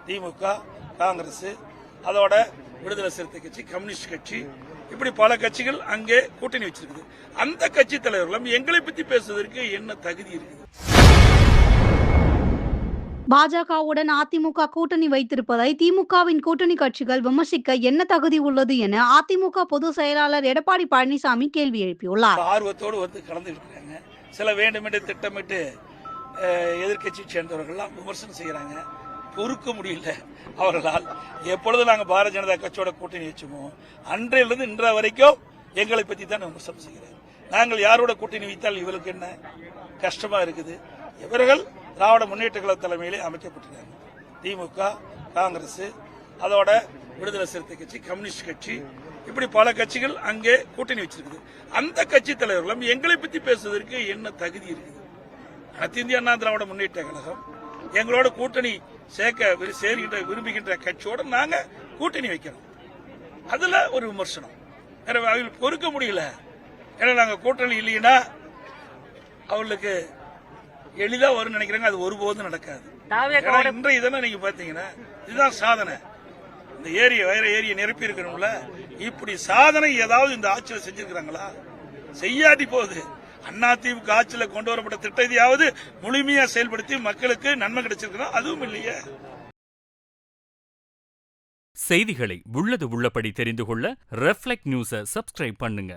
திமுக, காங்கிரஸ், அதோட விடுதலை சிறுத்தை கட்சி, கம்யூனிஸ்ட் கட்சி, இப்படி பல கட்சிகள் அங்கே கூட்டணி வச்சிருக்குது. அந்த கட்சி தலைவர்களும் எங்களை பத்தி பேசுவதற்கு என்ன தகுதி இருக்குது? பாஜகவுடன் அதிமுக கூட்டணி வைத்திருப்பதை திமுகவின் கூட்டணி கட்சிகள் விமர்சிக்க என்ன தகுதி உள்ளது என அதிமுக பொதுச் செயலாளர் எடப்பாடி பழனிசாமி கேள்வி எழுப்பியுள்ளார். ஆர்வத்தோடு வந்து கலந்து இருக்காங்க. சில வேண்டுமென்று திட்டமிட்டு எதிர்கட்சி சேர்ந்தவர்கள்லாம் விமர்சனம் செய்யறாங்க. பொறுக்க முடியல அவர்களால். எப்பொழுது நாங்கள் பாரதிய ஜனதா கட்சியோட கூட்டணி வச்சோமோ அன்றையிலிருந்து இன்ற வரைக்கும் எங்களை பத்தி தான் விமர்சனம் செய்கிறார். நாங்கள் யாரோட கூட்டணி வைத்தால் இவருக்கு என்ன கஷ்டமா இருக்குது? இவர்கள் திராவிட முன்னேற்ற கழக தலைமையிலே அமைக்கப்பட்டிருக்காங்க. திமுக, காங்கிரஸ், அதோட விடுதலை சிறுத்தை கட்சி, கம்யூனிஸ்ட் கட்சி, இப்படி பல கட்சிகள் அங்கே கூட்டணி வச்சிருக்குது. அந்த கட்சி தலைவர்களும் எங்களை பத்தி பேசுவதற்கு என்ன தகுதி இருக்குது? அனைத்து இந்திய அண்ணா திராவிட முன்னேற்ற கழகம் எங்களோட கூட்டணி சேர்க்கின்ற விரும்புகின்ற கட்சியோட நாங்க கூட்டணி வைக்கிறோம். அதுல ஒரு விமர்சனம் அவங்களுக்கு பொறுக்க முடியல. ஏன்னா நாங்க கூட்டணி இல்லைன்னா அவர்களுக்கு எளிதா வரும் நினைக்கிறாங்க. அது ஒருபோதும் நடக்காது. இன்றைய தினம் நீங்க பாத்தீங்கன்னா இதுதான் சாதனை. இந்த வேற ஏரியை நிரப்பி இருக்கணும்ல. இப்படி சாதனை ஏதாவது இந்த ஆட்சியில் செஞ்சிருக்கிறாங்களா? செய்யாட்டி போகுது. அதிமுக ஆட்சியில் கொண்டு வரப்பட்ட திட்டத்தையாவது முழுமையா செயல்படுத்தி மக்களுக்கு நன்மை கிடைச்சிருக்கணும். அதுவும் இல்லையே. செய்திகளை உள்ளது உள்ளபடி தெரிந்து கொள்ள ரெஃப்ளெக்ட் நியூஸை சப்ஸ்கிரைப் பண்ணுங்க.